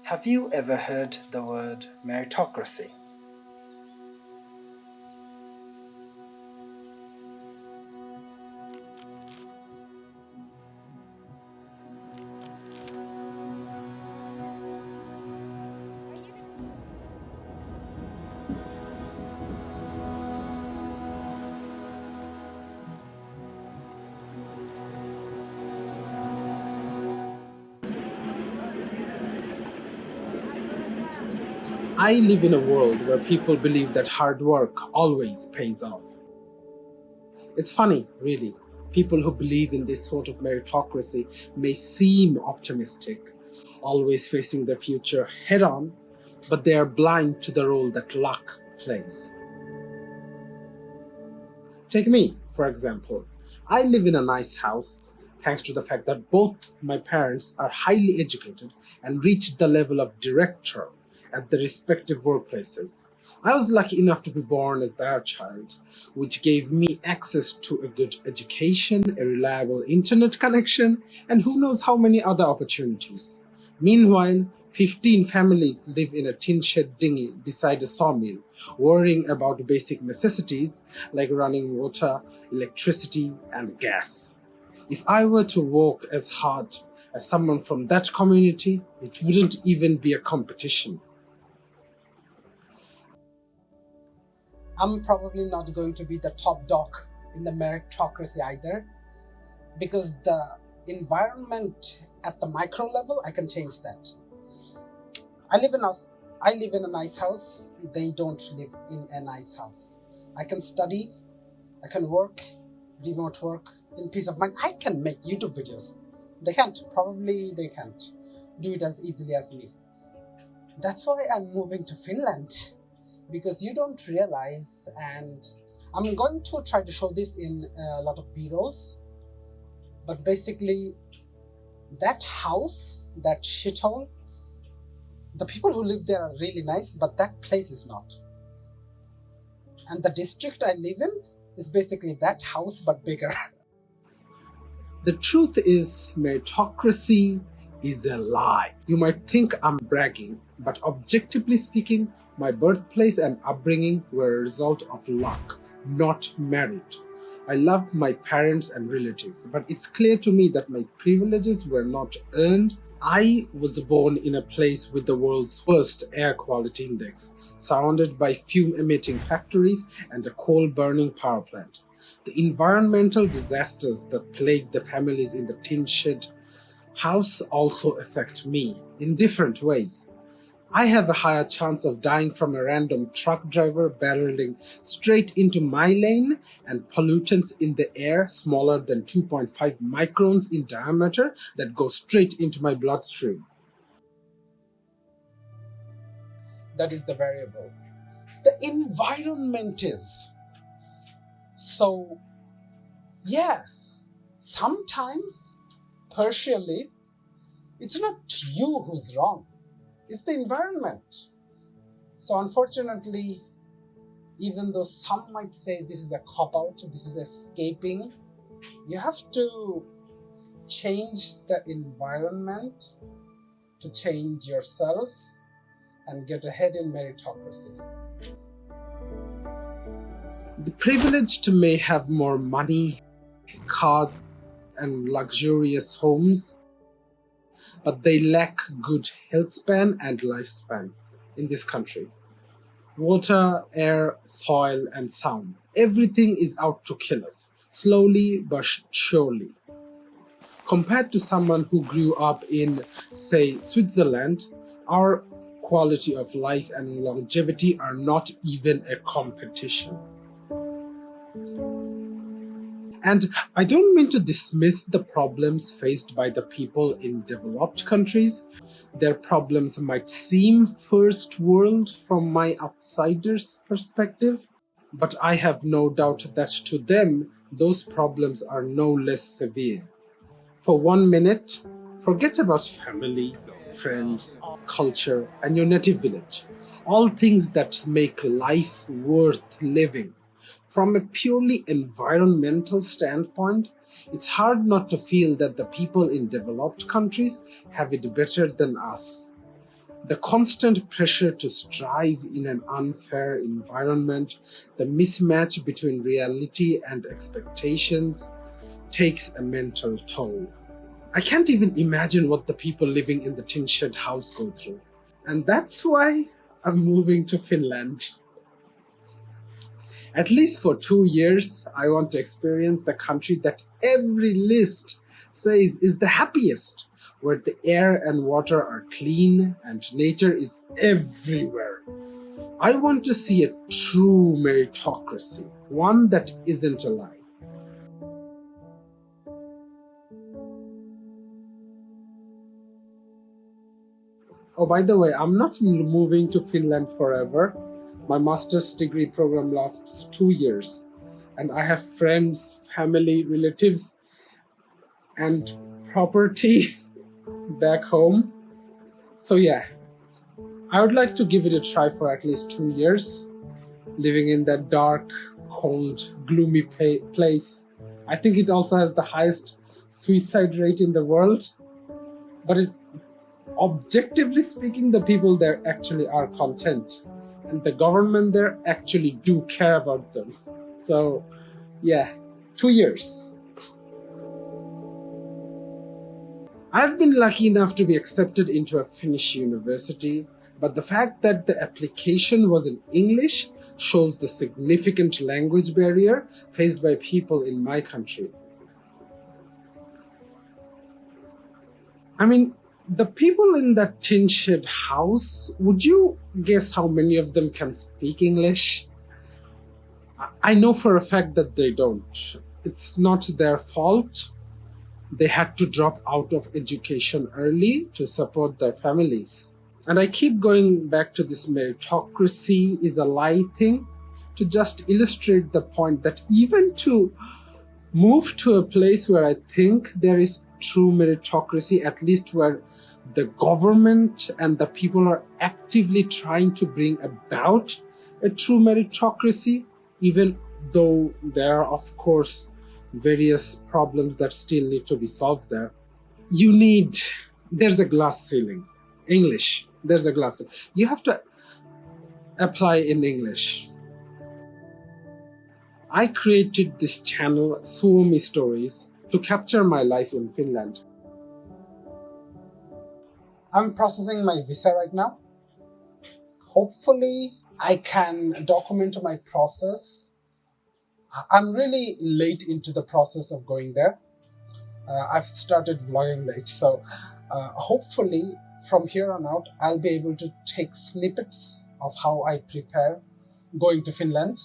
Have you ever heard the word meritocracy? I live in a world where people believe that hard work always pays off. It's funny, really. People who believe in this sort of meritocracy may seem optimistic, always facing their future head on, but they are blind to the role that luck plays. Take me, for example. I live in a nice house thanks to the fact that both my parents are highly educated and reached the level of director at their respective workplaces. I was lucky enough to be born as their child, which gave me access to a good education, a reliable internet connection, and who knows how many other opportunities. Meanwhile, 15 families live in a tin shed dinghy beside a sawmill, worrying about basic necessities like running water, electricity, and gas. If I were to work as hard as someone from that community, it wouldn't even be a competition. I'm probably not going to be the top dog in the meritocracy either, because the environment at the micro level, I can change that. I live in a nice house. They don't live in a nice house. I can study, I can work, remote work in peace of mind. I can make YouTube videos. They can't. Probably they can't do it as easily as me. That's why I'm moving to Finland, because you don't realize, and I'm going to try to show this in a lot of B-rolls, but basically that house, that shithole, the people who live there are really nice, but that place is not. And the district I live in is basically that house but bigger. The truth is, meritocracy is a lie. You might think I'm bragging, but objectively speaking, my birthplace and upbringing were a result of luck, not merit. I love my parents and relatives, but it's clear to me that my privileges were not earned. I was born in a place with the world's worst air quality index, surrounded by fume-emitting factories and a coal-burning power plant. The environmental disasters that plagued the families in the tin shed house also affect me in different ways. I have a higher chance of dying from a random truck driver barreling straight into my lane and pollutants in the air smaller than 2.5 microns in diameter that go straight into my bloodstream. That is the variable. The environment is. So, yeah, sometimes, partially, it's not you who's wrong. It's the environment. So unfortunately, even though some might say this is a cop-out, this is escaping, you have to change the environment to change yourself and get ahead in meritocracy. The privileged may have more money, cars, and luxurious homes, but they lack good health span and lifespan in this country. Water, air, soil, and sound. Everything is out to kill us, slowly but surely. Compared to someone who grew up in, say, Switzerland, our quality of life and longevity are not even a competition. And I don't mean to dismiss the problems faced by the people in developed countries. Their problems might seem first world from my outsider's perspective, but I have no doubt that to them, those problems are no less severe. For 1 minute, forget about family, friends, culture, and your native village. All things that make life worth living. From a purely environmental standpoint, it's hard not to feel that the people in developed countries have it better than us. The constant pressure to strive in an unfair environment, the mismatch between reality and expectations, takes a mental toll. I can't even imagine what the people living in the tin shed house go through. And that's why I'm moving to Finland. At least for 2 years, I want to experience the country that every list says is the happiest, where the air and water are clean and nature is everywhere. I want to see a true meritocracy, one that isn't a lie. Oh, by the way, I'm not moving to Finland forever. My master's degree program lasts 2 years, and I have friends, family, relatives, and property back home. So yeah, I would like to give it a try for at least 2 years, living in that dark, cold, gloomy place. I think it also has the highest suicide rate in the world, but objectively speaking, the people there actually are content, and the government there actually do care about them. So yeah, 2 years. I've been lucky enough to be accepted into a Finnish university, but the fact that the application was in English shows the significant language barrier faced by people in my country. I mean, the people in that tin shed house, would you guess how many of them can speak English? I know for a fact that they don't. It's not their fault. They had to drop out of education early to support their families. And I keep going back to this meritocracy is a lie thing to just illustrate the point that even to move to a place where I think there is true meritocracy, at least where the government and the people are actively trying to bring about a true meritocracy, even though there are, of course, various problems that still need to be solved there. There's a glass ceiling. English, there's a glass ceiling. You have to apply in English. I created this channel, Suomi Stories, to capture my life in Finland. I'm processing my visa right now. Hopefully, I can document my process. I'm really late into the process of going there. I've started vlogging late, so hopefully from here on out, I'll be able to take snippets of how I prepare going to Finland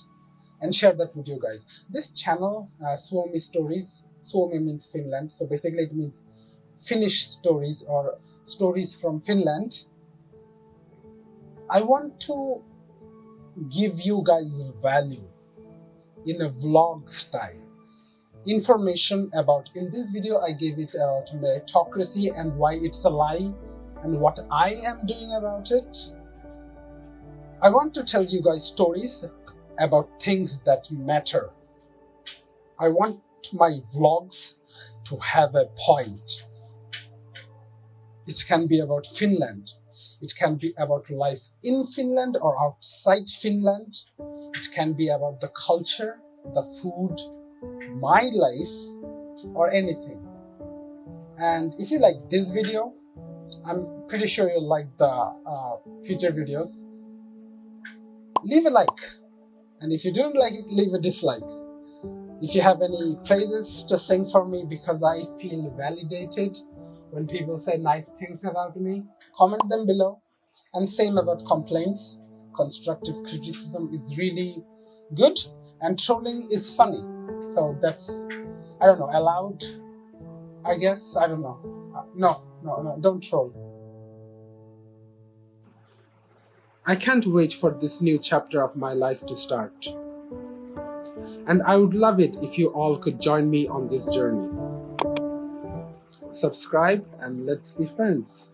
and share that with you guys. This channel, Suomi Stories, Suomi means Finland, so basically it means Finnish stories or stories from Finland. I want to give you guys value in a vlog style. Information about, in this video I gave it about meritocracy and why it's a lie and what I am doing about it. I want to tell you guys stories about things that matter. I want my vlogs to have a point. It can be about Finland. It can be about life in Finland or outside Finland. It can be about the culture, the food, my life, or anything. And if you like this video, I'm pretty sure you'll like the future videos. Leave a like. And if you didn't like it, leave a dislike. If you have any praises to sing for me because I feel validated when people say nice things about me, comment them below. And same about complaints. Constructive criticism is really good and trolling is funny. So that's, I don't know, allowed, I guess, I don't know. No, don't troll. I can't wait for this new chapter of my life to start. And I would love it if you all could join me on this journey. Subscribe and let's be friends.